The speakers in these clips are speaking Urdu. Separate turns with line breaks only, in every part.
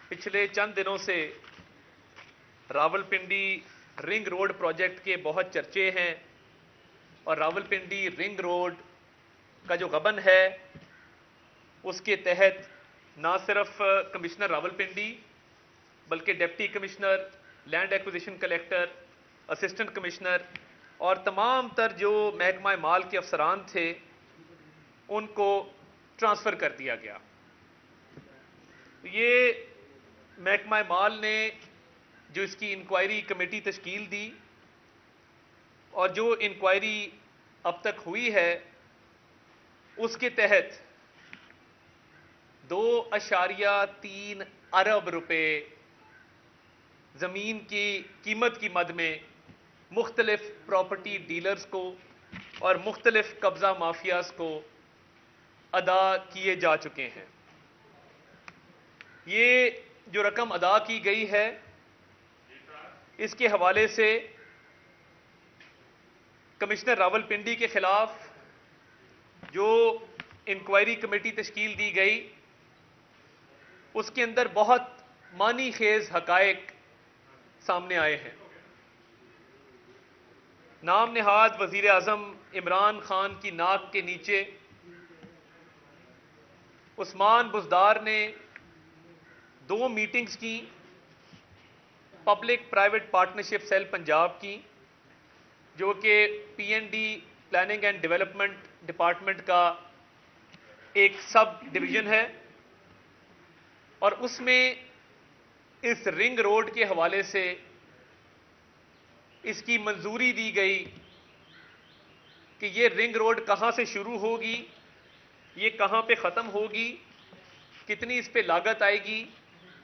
پچھلے چند دنوں سے راولپنڈی رنگ روڈ پروجیکٹ کے بہت چرچے ہیں اور راولپنڈی رنگ روڈ کا جو غبن ہے اس کے تحت نہ صرف کمشنر راولپنڈی بلکہ deputy commissioner, land acquisition collector, assistant commissioner اور تمام تر جو محکمہ مال کے افسران تھے ان کو ٹرانسفر کر دیا گیا۔ یہ محکمہ مال نے جو اس کی انکوائری کمیٹی تشکیل دی اور جو انکوائری اب تک ہوئی ہے اس کے تحت 2.3 ارب روپے زمین کی قیمت کی مد میں مختلف پراپرٹی ڈیلرز کو اور مختلف قبضہ مافیاز کو ادا کیے جا چکے ہیں۔ یہ جو رقم ادا کی گئی ہے اس کے حوالے سے کمشنر راولپنڈی کے خلاف جو انکوائری کمیٹی تشکیل دی گئی اس کے اندر بہت معنی خیز حقائق سامنے آئے ہیں۔ نام نہاد وزیر اعظم عمران خان کی ناک کے نیچے عثمان بزدار نے 2 میٹنگز کی، public private partnership cell Punjab کی جو کہ PND planning and development department کا ایک سب ڈویژن ہے، اور اس میں اس رنگ روڈ کے حوالے سے اس کی منظوری دی گئی کہ یہ رنگ روڈ کہاں سے شروع ہوگی، یہ کہاں پہ ختم ہوگی، کتنی اس پہ لاگت آئے گی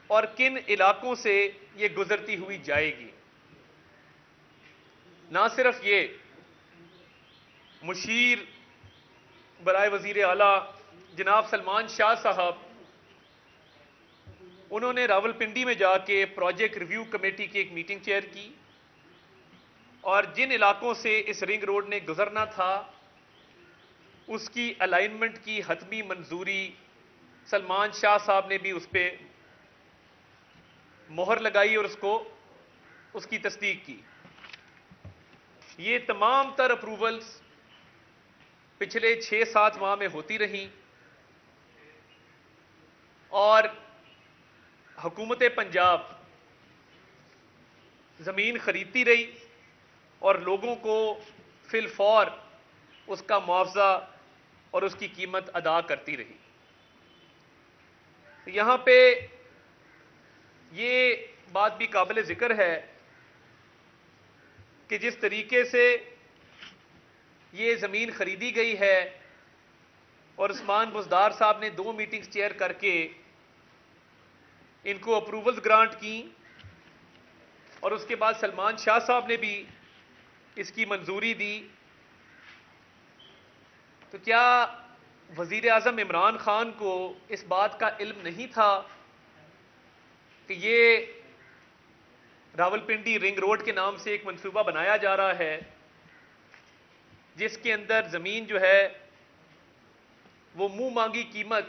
اور کن علاقوں سے یہ گزرتی ہوئی جائے گی۔ نہ صرف یہ، مشیر برائے وزیر اعلیٰ جناب سلمان شاہ صاحب انہوں نے راولپنڈی میں جا کے پروجیکٹ ریویو کمیٹی کی ایک میٹنگ چیئر کی اور جن علاقوں سے اس رنگ روڈ نے گزرنا تھا اس کی الائنمنٹ کی حتمی منظوری سلمان شاہ صاحب نے بھی اس پہ مہر لگائی اور اس کی تصدیق کی۔ یہ تمام تر اپروولز پچھلے 6-7 ماہ میں ہوتی رہیں اور حکومت پنجاب زمین خریدتی رہی اور لوگوں کو فی الفور اس کا معاوضہ اور اس کی قیمت ادا کرتی رہی۔ یہاں پہ یہ بات بھی قابل ذکر ہے کہ جس طریقے سے یہ زمین خریدی گئی ہے اور عثمان بزدار صاحب نے 2 میٹنگز چیئر کر کے ان کو اپروولز گرانٹ کی اور اس کے بعد سلمان شاہ صاحب نے بھی اس کی منظوری دی، تو کیا وزیر اعظم عمران خان کو اس بات کا علم نہیں تھا کہ یہ راولپنڈی رنگ روڈ کے نام سے ایک منصوبہ بنایا جا رہا ہے جس کے اندر زمین جو ہے وہ منہ مانگی قیمت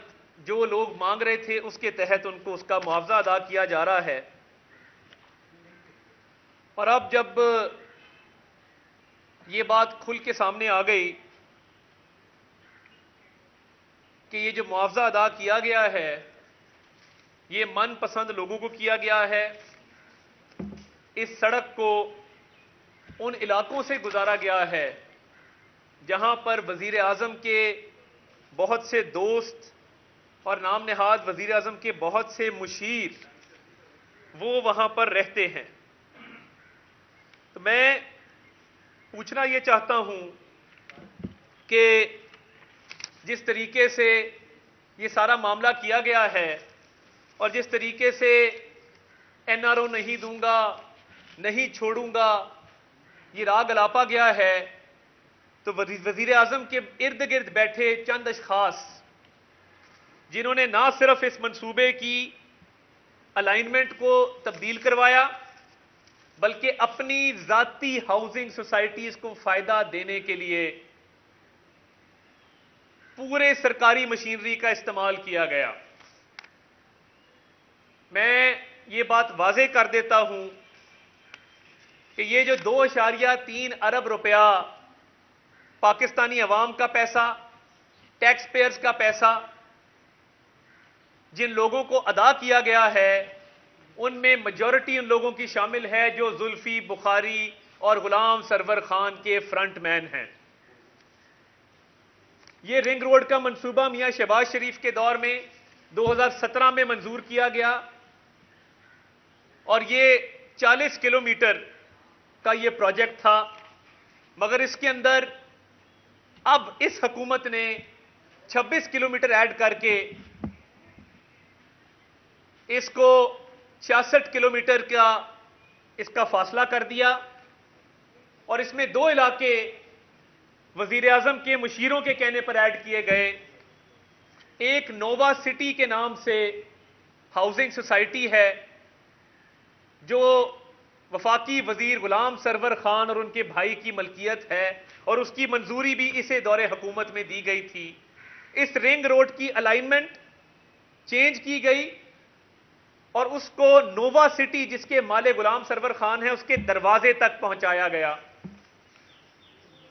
جو لوگ مانگ رہے تھے اس کے تحت ان کو اس کا معاوضہ ادا کیا جا رہا ہے؟ اور اب جب یہ بات کھل کے سامنے آ گئی کہ یہ جو معاوضہ ادا کیا گیا ہے یہ من پسند لوگوں کو کیا گیا ہے، اس سڑک کو ان علاقوں سے گزارا گیا ہے جہاں پر وزیر اعظم کے بہت سے دوست اور نام نہاد وزیر اعظم کے بہت سے مشیر وہ وہاں پر رہتے ہیں، تو میں پوچھنا یہ چاہتا ہوں کہ جس طریقے سے یہ سارا معاملہ کیا گیا ہے اور جس طریقے سے NRO نہیں دوں گا، نہیں چھوڑوں گا، یہ راگ الاپا گیا ہے، تو وزیر اعظم کے ارد گرد بیٹھے چند اشخاص جنہوں نے نہ صرف اس منصوبے کی الائنمنٹ کو تبدیل کروایا بلکہ اپنی ذاتی ہاؤسنگ سوسائٹیز کو فائدہ دینے کے لیے پورے سرکاری مشینری کا استعمال کیا گیا۔ میں یہ بات واضح کر دیتا ہوں کہ یہ جو 2.3 ارب روپیہ پاکستانی عوام کا پیسہ، ٹیکس پیئرز کا پیسہ جن لوگوں کو ادا کیا گیا ہے، ان میں میجورٹی ان لوگوں کی شامل ہے جو زلفی بخاری اور غلام سرور خان کے فرنٹ مین ہیں۔ یہ رنگ روڈ کا منصوبہ میاں شہباز شریف کے دور میں 2017 میں منظور کیا گیا، اور یہ 40 کلومیٹر کا یہ پروجیکٹ تھا، مگر اس کے اندر اب اس حکومت نے 26 کلومیٹر ایڈ کر کے اس کو 66 کلومیٹر کا اس کا فاصلہ کر دیا، اور اس میں 2 علاقے وزیر اعظم کے مشیروں کے کہنے پر ایڈ کیے گئے۔ ایک نووا سٹی کے نام سے ہاؤسنگ سوسائٹی ہے جو وفاقی وزیر غلام سرور خان اور ان کے بھائی کی ملکیت ہے، اور اس کی منظوری بھی اسے دور حکومت میں دی گئی تھی۔ اس رنگ روڈ کی الائنمنٹ چینج کی گئی اور اس کو نووا سٹی، جس کے مالک غلام سرور خان ہے، اس کے دروازے تک پہنچایا گیا،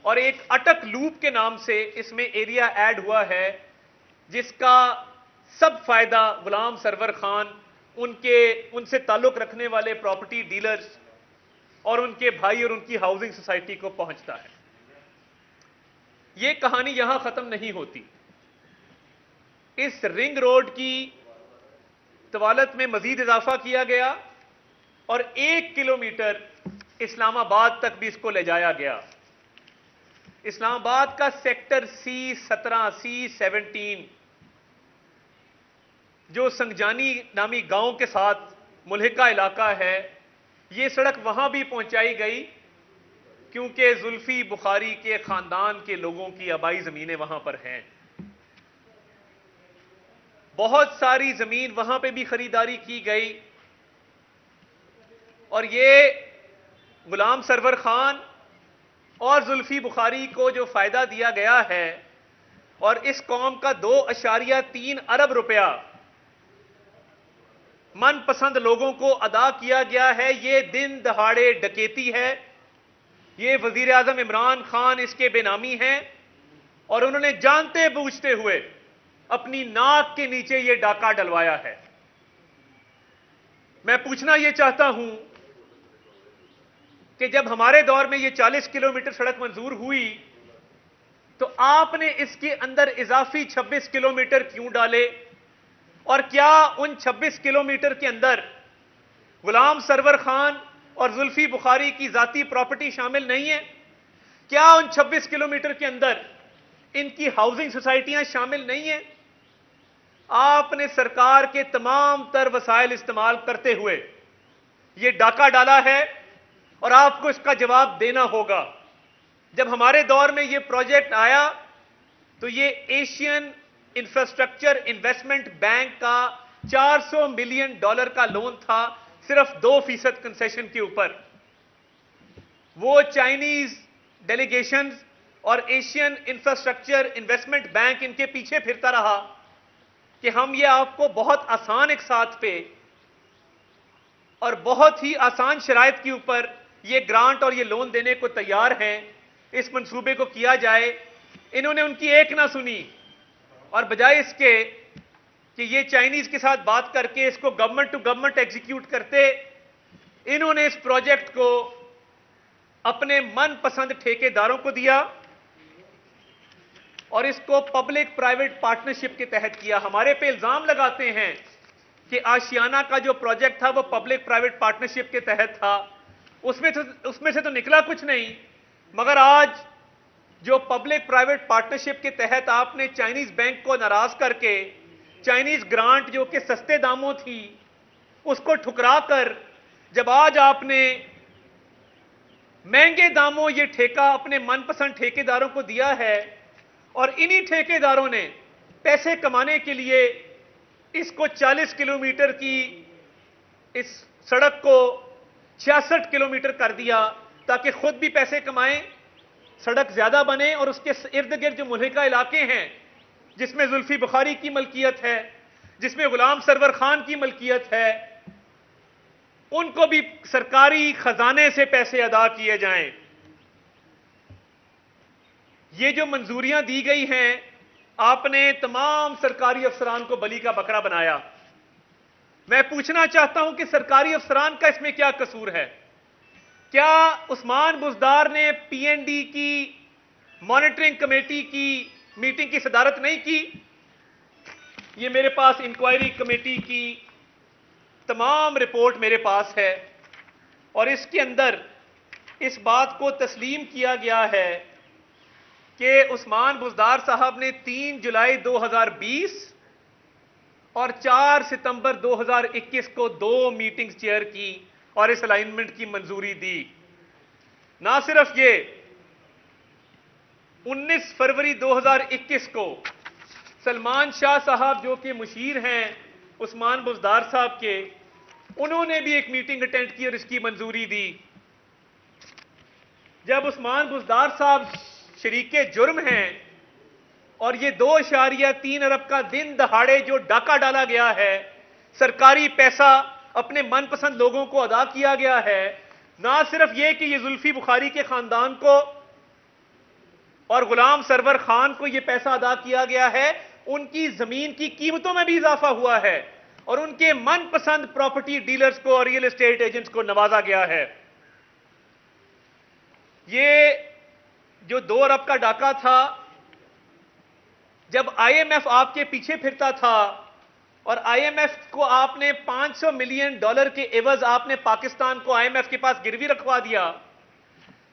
اور ایک اٹک لوپ کے نام سے اس میں ایریا ایڈ ہوا ہے جس کا سب فائدہ غلام سرور خان، ان سے تعلق رکھنے والے پراپرٹی ڈیلرز اور ان کے بھائی اور ان کی ہاؤسنگ سوسائٹی کو پہنچتا ہے۔ یہ کہانی یہاں ختم نہیں ہوتی۔ اس رنگ روڈ کی طوالت میں مزید اضافہ کیا گیا اور 1 کلومیٹر اسلام آباد تک بھی اس کو لے جایا گیا۔ اسلام آباد کا سیکٹر C17 C17 جو سنگجانی نامی گاؤں کے ساتھ ملحقہ علاقہ ہے، یہ سڑک وہاں بھی پہنچائی گئی کیونکہ زلفی بخاری کے خاندان کے لوگوں کی آبائی زمینیں وہاں پر ہیں۔ بہت ساری زمین وہاں پہ بھی خریداری کی گئی، اور یہ غلام سرور خان اور زلفی بخاری کو جو فائدہ دیا گیا ہے، اور اس قوم کا 2.3 ارب روپیہ من پسند لوگوں کو ادا کیا گیا ہے، یہ دن دہاڑے ڈکیتی ہے۔ یہ وزیر اعظم عمران خان اس کے بے نامی ہیں، اور انہوں نے جانتے بوجھتے ہوئے اپنی ناک کے نیچے یہ ڈاکہ ڈلوایا ہے۔ میں پوچھنا یہ چاہتا ہوں کہ جب ہمارے دور میں یہ 40 کلومیٹر سڑک منظور ہوئی تو آپ نے اس کے اندر اضافی 26 کلومیٹر کیوں ڈالے؟ اور کیا ان 26 کلومیٹر کے اندر غلام سرور خان اور زلفی بخاری کی ذاتی پراپرٹی شامل نہیں ہے؟ کیا ان 26 کلومیٹر کے اندر ان کی ہاؤسنگ سوسائٹیاں شامل نہیں ہیں؟ آپ نے سرکار کے تمام تر وسائل استعمال کرتے ہوئے یہ ڈاکہ ڈالا ہے، اور آپ کو اس کا جواب دینا ہوگا۔ جب ہمارے دور میں یہ پروجیکٹ آیا تو یہ ایشین انفراسٹرکچر انویسٹمنٹ بینک کا $400 ملین کا لون تھا، صرف 2% کنسیشن کے اوپر۔ وہ چائنیز ڈیلیگیشنز اور ایشین انفراسٹرکچر انویسٹمنٹ بینک ان کے پیچھے پھرتا رہا کہ ہم یہ آپ کو بہت آسان ایک ساتھ پہ اور بہت ہی آسان شرائط کے اوپر یہ گرانٹ اور یہ لون دینے کو تیار ہیں، اس منصوبے کو کیا جائے۔ انہوں نے ان کی ایک نہ سنی، اور بجائے اس کے کہ یہ چائنیز کے ساتھ بات کر کے اس کو گورنمنٹ ٹو گورنمنٹ ایگزیکیوٹ کرتے، انہوں نے اس پروجیکٹ کو اپنے من پسند ٹھیکیداروں کو دیا اور اس کو پبلک پرائیویٹ پارٹنرشپ کے تحت کیا۔ ہمارے پہ الزام لگاتے ہیں کہ آشیانہ کا جو پروجیکٹ تھا وہ پبلک پرائیویٹ پارٹنرشپ کے تحت تھا، اس میں سے تو نکلا کچھ نہیں، مگر آج جو پبلک پرائیویٹ پارٹنرشپ کے تحت آپ نے چائنیز بینک کو ناراض کر کے چائنیز گرانٹ جو کہ سستے داموں تھی اس کو ٹھکرا کر، جب آج آپ نے مہنگے داموں یہ ٹھیکہ اپنے من پسند ٹھیکیداروں کو دیا ہے، اور انہی ٹھیکیداروں نے پیسے کمانے کے لیے اس کو 40 کلومیٹر کی اس سڑک کو 66 کلومیٹر کر دیا تاکہ خود بھی پیسے کمائیں، سڑک زیادہ بنے، اور اس کے ارد گرد جو ملحقہ علاقے ہیں جس میں زلفی بخاری کی ملکیت ہے، جس میں غلام سرور خان کی ملکیت ہے، ان کو بھی سرکاری خزانے سے پیسے ادا کیے جائیں. یہ جو منظوریاں دی گئی ہیں، آپ نے تمام سرکاری افسران کو بلی کا بکرا بنایا. میں پوچھنا چاہتا ہوں کہ سرکاری افسران کا اس میں کیا قصور ہے؟ کیا عثمان بزدار نے پی این ڈی کی مانیٹرنگ کمیٹی کی میٹنگ کی صدارت نہیں کی؟ یہ میرے پاس انکوائری کمیٹی کی تمام رپورٹ میرے پاس ہے، اور اس کے اندر اس بات کو تسلیم کیا گیا ہے کہ عثمان بزدار صاحب نے 3 جولائی 2020 اور 4 ستمبر 2021 کو 2 میٹنگز چیئر کی اور اس الائنمنٹ کی منظوری دی. نہ صرف یہ، 19 فروری 2021 کو سلمان شاہ صاحب جو کہ مشیر ہیں عثمان بزدار صاحب کے، انہوں نے بھی ایک میٹنگ اٹینڈ کی اور اس کی منظوری دی. جب عثمان بزدار صاحب شریک جرم ہیں اور یہ 2.3 ارب کا دن دہاڑے جو ڈاکہ ڈالا گیا ہے، سرکاری پیسہ اپنے من پسند لوگوں کو ادا کیا گیا ہے، نہ صرف یہ کہ یہ زلفی بخاری کے خاندان کو اور غلام سرور خان کو یہ پیسہ ادا کیا گیا ہے، ان کی زمین کی قیمتوں میں بھی اضافہ ہوا ہے اور ان کے من پسند پراپرٹی ڈیلرز کو اور ریئل اسٹیٹ ایجنٹس کو نوازا گیا ہے. یہ جو 2 ارب کا ڈاکہ تھا، جب آئی ایم ایف آپ کے پیچھے پھرتا تھا اور آئی ایم ایف کو آپ نے $500 ملین کے عوض آپ نے پاکستان کو آئی ایم ایف کے پاس گروی رکھوا دیا،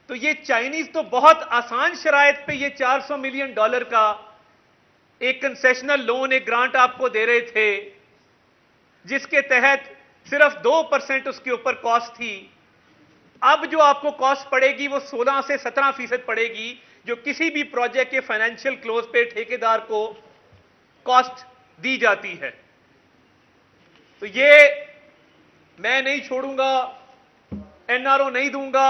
تو یہ چائنیز تو بہت آسان شرائط پہ یہ $400 ملین کا ایک کنسیشنل لون، ایک گرانٹ آپ کو دے رہے تھے، جس کے تحت صرف 2% اس کے اوپر کاسٹ تھی. اب جو آپ کو کاسٹ پڑے گی وہ 16 سے 17% پڑے گی، جو کسی بھی پروجیکٹ کے فائنینشیل کلوز پہ ٹھیکیدار کو کاسٹ دی جاتی ہے. تو یہ میں نہیں چھوڑوں گا، این آر او نہیں دوں گا.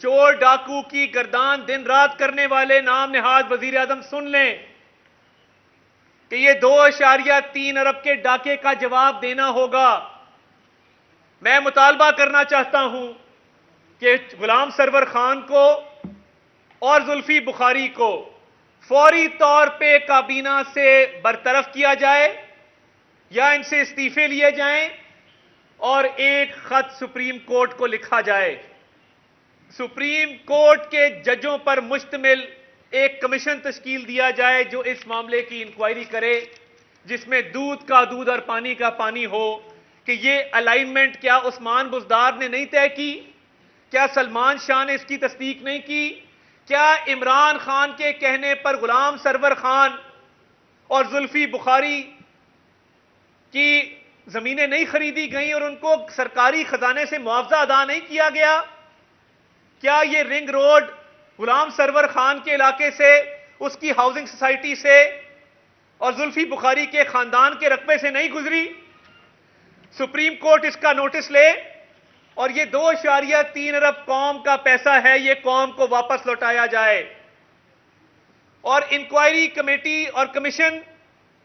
چور ڈاکو کی گردان دن رات کرنے والے نام نہاد وزیر اعظم سن لیں کہ یہ 2.3 ارب کے ڈاکے کا جواب دینا ہوگا. میں مطالبہ کرنا چاہتا ہوں کہ غلام سرور خان کو اور زلفی بخاری کو فوری طور پہ کابینہ سے برطرف کیا جائے یا ان سے استعفے لیے جائیں اور ایک خط سپریم کورٹ کو لکھا جائے. سپریم کورٹ کے ججوں پر مشتمل ایک کمیشن تشکیل دیا جائے جو اس معاملے کی انکوائری کرے، جس میں دودھ کا دودھ اور پانی کا پانی ہو کہ یہ الائنمنٹ کیا عثمان بزدار نے نہیں طے کی؟ کیا سلمان شاہ نے اس کی تصدیق نہیں کی؟ کیا عمران خان کے کہنے پر غلام سرور خان اور زلفی بخاری کی زمینیں نہیں خریدی گئیں اور ان کو سرکاری خزانے سے معاوضہ ادا نہیں کیا گیا؟ کیا یہ رنگ روڈ غلام سرور خان کے علاقے سے، اس کی ہاؤسنگ سوسائٹی سے اور زلفی بخاری کے خاندان کے رقبے سے نہیں گزری؟ سپریم کورٹ اس کا نوٹس لے اور یہ 2.3 ارب قوم کا پیسہ ہے، یہ قوم کو واپس لوٹایا جائے. اور انکوائری کمیٹی اور کمیشن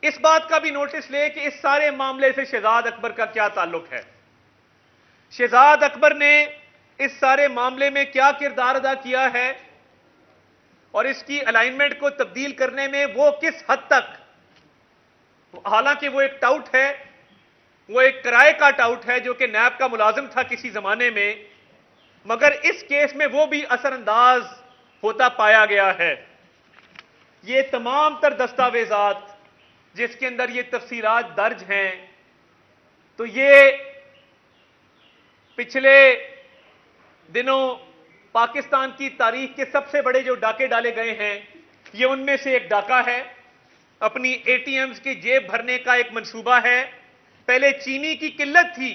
اس بات کا بھی نوٹس لے کہ اس سارے معاملے سے شہزاد اکبر کا کیا تعلق ہے. شہزاد اکبر نے اس سارے معاملے میں کیا کردار ادا کیا ہے اور اس کی الائنمنٹ کو تبدیل کرنے میں وہ کس حد تک، حالانکہ وہ ایک ٹاؤٹ ہے، وہ ایک کرائے کا ٹاؤٹ ہے جو کہ نیب کا ملازم تھا کسی زمانے میں، مگر اس کیس میں وہ بھی اثر انداز ہوتا پایا گیا ہے. یہ تمام تر دستاویزات جس کے اندر یہ تفصیلات درج ہیں، تو یہ پچھلے دنوں پاکستان کی تاریخ کے سب سے بڑے جو ڈاکے ڈالے گئے ہیں، یہ ان میں سے ایک ڈاکہ ہے. اپنی اے ٹی ایمز کی جیب بھرنے کا ایک منصوبہ ہے. پہلے چینی کی قلت تھی،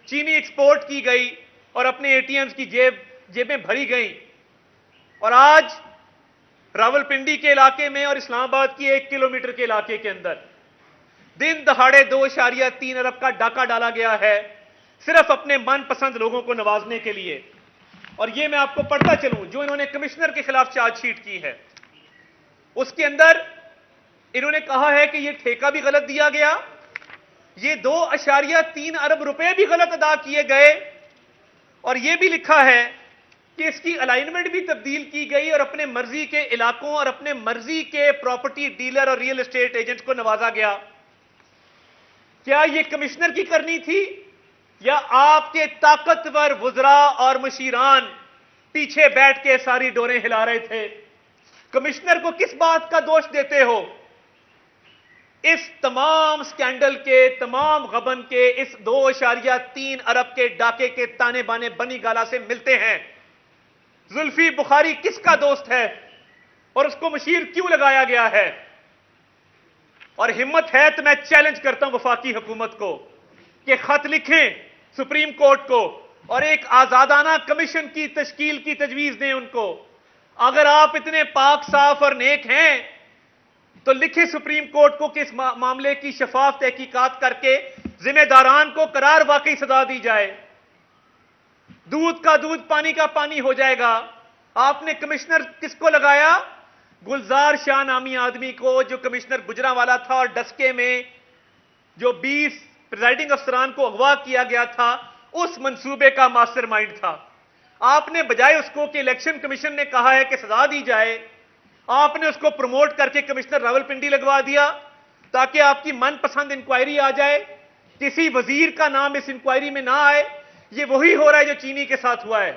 چینی ایکسپورٹ کی گئی اور اپنے اے ٹی ایمز کی جیبیں بھری گئیں، اور آج راولپنڈی کے علاقے میں اور اسلام آباد کی 1 کلومیٹر کے علاقے کے اندر دن دہاڑے 2.3 ارب کا ڈاکہ ڈالا گیا ہے، صرف اپنے من پسند لوگوں کو نوازنے کے لیے. اور یہ میں آپ کو پڑھتا چلوں جو انہوں نے کمشنر کے خلاف چارج شیٹ کی ہے، اس کے اندر انہوں نے کہا ہے کہ یہ ٹھیکہ بھی غلط دیا گیا یہ 2.3 ارب روپے بھی غلط ادا کیے گئے، اور یہ بھی لکھا ہے کہ اس کی الائنمنٹ بھی تبدیل کی گئی اور اپنے مرضی کے علاقوں اور اپنے مرضی کے پراپرٹی ڈیلر اور ریئل اسٹیٹ ایجنٹ کو نوازا گیا۔ کیا یہ کمشنر کی کرنی تھی یا آپ کے طاقتور وزراء اور مشیران پیچھے بیٹھ کے ساری ڈوریں ہلا رہے تھے؟ کمشنر کو کس بات کا دوش دیتے ہو؟ اس تمام سکینڈل کے، تمام غبن کے، اس 2.3 ارب کے ڈاکے کے تانے بانے بنی گالا سے ملتے ہیں۔ زلفی بخاری کس کا دوست ہے اور اس کو مشیر کیوں لگایا گیا ہے؟ اور ہمت ہے تو میں چیلنج کرتا ہوں وفاقی حکومت کو کہ خط لکھیں سپریم کورٹ کو اور ایک آزادانہ کمیشن کی تشکیل کی تجویز دیں ان کو۔ اگر آپ اتنے پاک صاف اور نیک ہیں تو لکھیں سپریم کورٹ کو کہ اس معاملے کی شفاف تحقیقات کر کے ذمہ داران کو قرار واقعی سزا دی جائے۔ دودھ کا دودھ پانی کا پانی ہو جائے گا۔ آپ نے کمشنر کس کو لگایا؟ گلزار شاہ نامی آدمی کو، جو کمشنر گجرانوالا تھا اور ڈسکے میں جو 20 پریزائڈنگ افسران کو اغوا کیا گیا تھا، اس منصوبے کا ماسٹر مائنڈ تھا۔ آپ نے بجائے اس کو کہ الیکشن کمیشن نے کہا ہے کہ سزا دی جائے، آپ نے اس کو پروموٹ کر کے کمشنر راولپنڈی لگوا دیا تاکہ آپ کی من پسند انکوائری آ جائے، کسی وزیر کا نام اس انکوائری میں نہ آئے۔ یہ وہی ہو رہا ہے جو چینی کے ساتھ ہوا ہے۔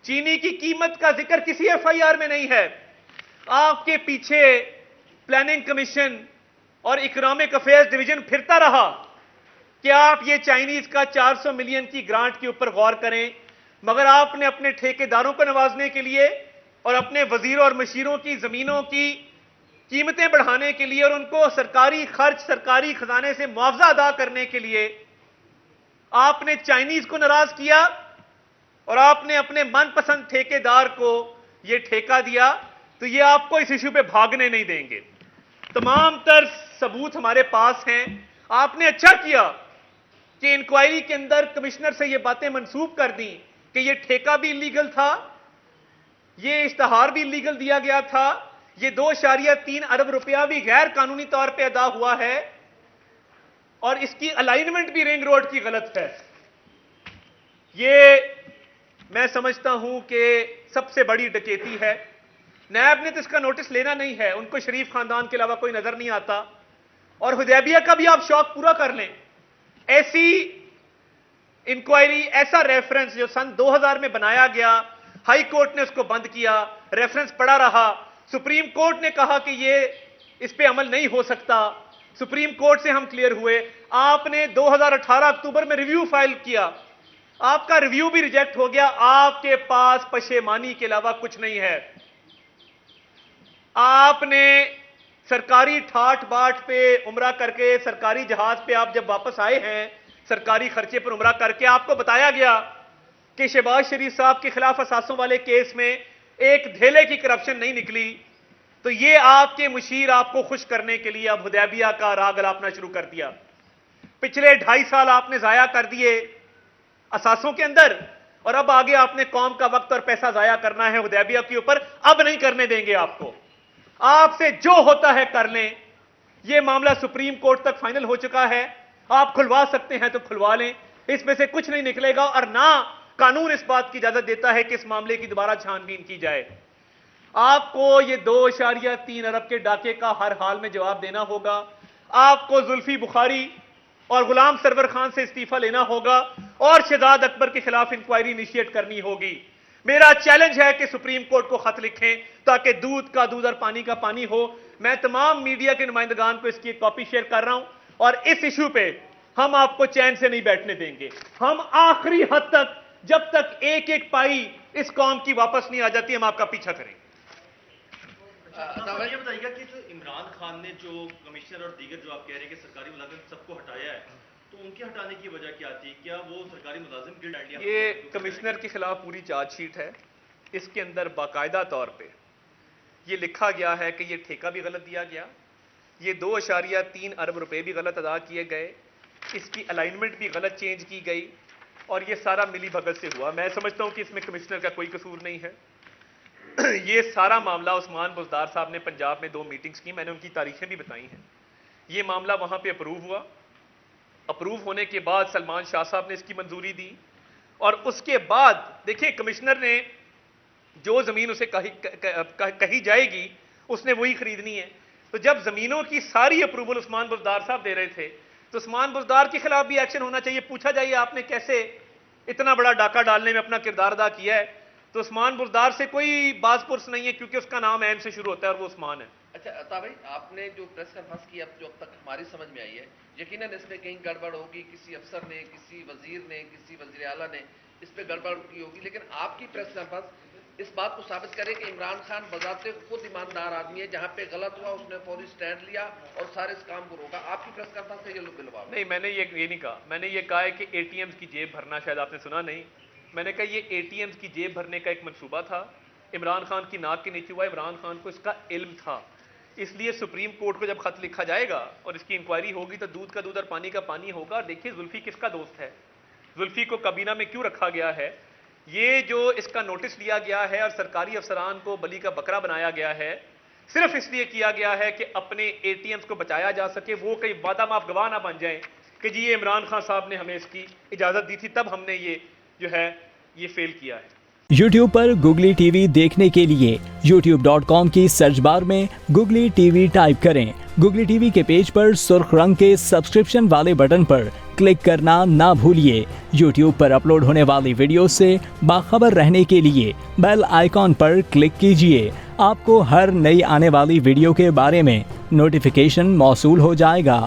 چینی کی قیمت کا ذکر کسی ایف آئی آر میں نہیں ہے۔ آپ کے پیچھے پلاننگ کمیشن اور اکنامک افیئرز ڈویژن پھرتا رہا کہ آپ یہ چائنیز کا 400 ملین کی گرانٹ کے اوپر غور کریں، مگر آپ نے اپنے ٹھیکیداروں کو نوازنے کے لیے اور اپنے وزیروں اور مشیروں کی زمینوں کی قیمتیں بڑھانے کے لیے اور ان کو سرکاری خرچ، سرکاری خزانے سے معاوضہ ادا کرنے کے لیے آپ نے چائنیز کو ناراض کیا اور آپ نے اپنے من پسند ٹھیکیدار کو یہ ٹھیکہ دیا۔ تو یہ آپ کو اس ایشو پہ بھاگنے نہیں دیں گے۔ تمام تر ثبوت ہمارے پاس ہیں۔ آپ نے اچھا کیا کہ انکوائری کے اندر کمشنر سے یہ باتیں منسوب کر دیں کہ یہ ٹھیکہ بھی لیگل تھا، یہ اشتہار بھی لیگل دیا گیا تھا، یہ 2.3 ارب روپیہ بھی غیر قانونی طور پہ ادا ہوا ہے اور اس کی الائنمنٹ بھی رنگ روڈ کی غلط ہے۔ یہ میں سمجھتا ہوں کہ سب سے بڑی ڈکیتی ہے۔ نیب نے تو اس کا نوٹس لینا نہیں ہے، ان کو شریف خاندان کے علاوہ کوئی نظر نہیں آتا۔ اور حدیبیہ کا بھی آپ شوق پورا کر لیں، ایسی انکوائری، ایسا ریفرنس جو سن 2000 میں بنایا گیا، ہائی کورٹ نے اس کو بند کیا، ریفرنس پڑا رہا، سپریم کورٹ نے کہا کہ یہ اس پہ عمل نہیں ہو سکتا، سپریم کورٹ سے ہم کلیئر ہوئے۔ آپ نے 2018 اکتوبر میں ریویو فائل کیا، آپ کا ریویو بھی ریجیکٹ ہو گیا۔ آپ کے پاس پشیمانی کے علاوہ کچھ نہیں ہے۔ آپ نے سرکاری ٹھاٹ باٹ پہ عمرہ کر کے، سرکاری جہاز پہ آپ جب واپس آئے ہیں سرکاری خرچے پر عمرہ کر کے، آپ کو بتایا گیا کہ شہباز شریف صاحب کے خلاف اثاثوں والے کیس میں ایک دھیلے کی کرپشن نہیں نکلی۔ تو یہ آپ کے مشیر آپ کو خوش کرنے کے لیے اب حدیبیہ کا راگ الاپنا شروع کر دیا۔ پچھلے 2.5 سال آپ نے ضائع کر دیے اثاثوں کے اندر، اور اب آگے آپ نے قوم کا وقت اور پیسہ ضائع کرنا ہے حدیبیہ کے اوپر۔ اب نہیں کرنے دیں گے آپ کو، آپ سے جو ہوتا ہے کر لیں۔ یہ معاملہ سپریم کورٹ تک فائنل ہو چکا ہے، آپ کھلوا سکتے ہیں تو کھلوا لیں، اس میں سے کچھ نہیں نکلے گا، اور نہ قانون اس بات کی اجازت دیتا ہے کہ اس معاملے کی دوبارہ چھان بین کی جائے۔ آپ کو یہ 2.3 ارب کے ڈاکے کا ہر حال میں جواب دینا ہوگا۔ آپ کو زلفی بخاری اور غلام سرور خان سے استعفیٰ لینا ہوگا اور شہزاد اکبر کے خلاف انکوائری انیشیٹ کرنی ہوگی۔ میرا چیلنج ہے کہ سپریم کورٹ کو خط لکھیں تاکہ دودھ کا دودھ اور پانی کا پانی ہو۔ میں تمام میڈیا کے نمائندگان کو اس کی ایک کاپی شیئر کر رہا ہوں، اور اس ایشو پہ ہم آپ کو چین سے نہیں بیٹھنے دیں گے۔ ہم آخری حد تک، جب تک ایک ایک پائی اس قوم کی واپس نہیں آ جاتی، ہم آپ کا پیچھا کریں گے۔
یہ بتائیے گا کہ جو عمران خان نے جو کمشنر اور دیگر جو آپ کہہ رہے ہیں کہ سرکاری ملازم سب کو ہٹایا ہے، تو ان کے ہٹانے کی وجہ کیا تھی؟ کیا وہ سرکاری ملازم گلڈ آئیڈیا؟
یہ کمشنر کے خلاف پوری چارج شیٹ ہے، اس کے اندر باقاعدہ طور پہ یہ لکھا گیا ہے کہ یہ ٹھیکہ بھی غلط دیا گیا، یہ 2.3 ارب روپے بھی غلط ادا کیے گئے، اس کی الائنمنٹ بھی غلط چینج کی گئی، اور یہ سارا ملی بھگت سے ہوا۔ میں سمجھتا ہوں کہ اس میں کمشنر کا کوئی قصور نہیں ہے۔ یہ سارا معاملہ عثمان بزدار صاحب نے پنجاب میں 2 میٹنگز کی، میں نے ان کی تاریخیں بھی بتائی ہیں۔ یہ معاملہ وہاں پہ اپروو ہوا، اپروو ہونے کے بعد سلمان شاہ صاحب نے اس کی منظوری دی، اور اس کے بعد دیکھیں کمشنر نے جو زمین اسے کہی جائے گی اس نے وہی خریدنی ہے. تو جب زمینوں کی ساری اپروول عثمان بزدار صاحب دے رہے تھے تو عثمان بزدار کے خلاف بھی ایکشن ہونا چاہیے. پوچھا جائے آپ نے کیسے اتنا بڑا ڈاکہ ڈالنے میں اپنا کردار ادا کیا ہے. تو عثمان بزدار سے کوئی باز پرس نہیں ہے کیونکہ اس کا نام ایم سے شروع ہوتا ہے اور وہ عثمان ہے.
اچھا عطا بھائی، آپ نے جو پریس کانفرنس کی اب جو اب تک ہماری سمجھ میں آئی ہے، یقیناً اس میں کہیں گڑبڑ ہوگی، کسی افسر نے، کسی وزیر نے، کسی وزیر اعلیٰ نے اس پہ گڑبڑ کی ہوگی، لیکن آپ کی پریس کانفرنس اس بات کو ثابت کرے کہ عمران خان بذات خود ایماندار آدمی ہے، جہاں پہ غلط ہوا اس نے فوری سٹینڈ لیا اور سارے اس کام کو روکا. آپ کی پریس کانفرنس سے یہ لوگ بلوا
نہیں، میں نے یہ نہیں کہا. میں نے یہ کہا ہے کہ اے ٹی ایمز کی جیب بھرنا، شاید آپ نے سنا نہیں. میں نے کہا یہ اے ٹی ایمز کی جیب بھرنے کا ایک منصوبہ تھا، عمران خان کی ناک کے نیچے ہوا. عمران خان کو اس کا علم تھا، اس لیے سپریم کورٹ کو جب خط لکھا جائے گا اور اس کی انکوائری ہوگی تو دودھ کا دودھ اور پانی کا پانی ہوگا. دیکھیے زلفی کس کا دوست ہے، زلفی کو کابینہ میں کیوں رکھا گیا ہے، یہ جو اس کا نوٹس لیا گیا ہے اور سرکاری افسران کو بلی کا بکرا بنایا گیا ہے، صرف اس لیے کیا گیا ہے کہ اپنے اے ٹی ایمز کو بچایا جا سکے. وہ کئی وعدہ معاف گواہ نہ بن جائیں کہ جی یہ عمران خان صاحب نے ہمیں اس کی اجازت دی تھی تب ہم نے یہ جو ہے یہ فیل کیا ہے.
یوٹیوب پر گوگلی ٹی وی دیکھنے کے لیے youtube.com کی سرچ بار میں گوگلی ٹی وی ٹائپ کریں. گوگلی ٹی وی کے پیج پر سرخ رنگ کے سبسکرپشن والے بٹن پر کلک کرنا نہ بھولیے. یوٹیوب پر اپلوڈ ہونے والی ویڈیو سے باخبر رہنے کے لیے بیل آئیکن پر کلک کیجیے. آپ کو ہر نئی آنے والی ویڈیو کے بارے میں نوٹیفیکیشن موصول ہو جائے گا.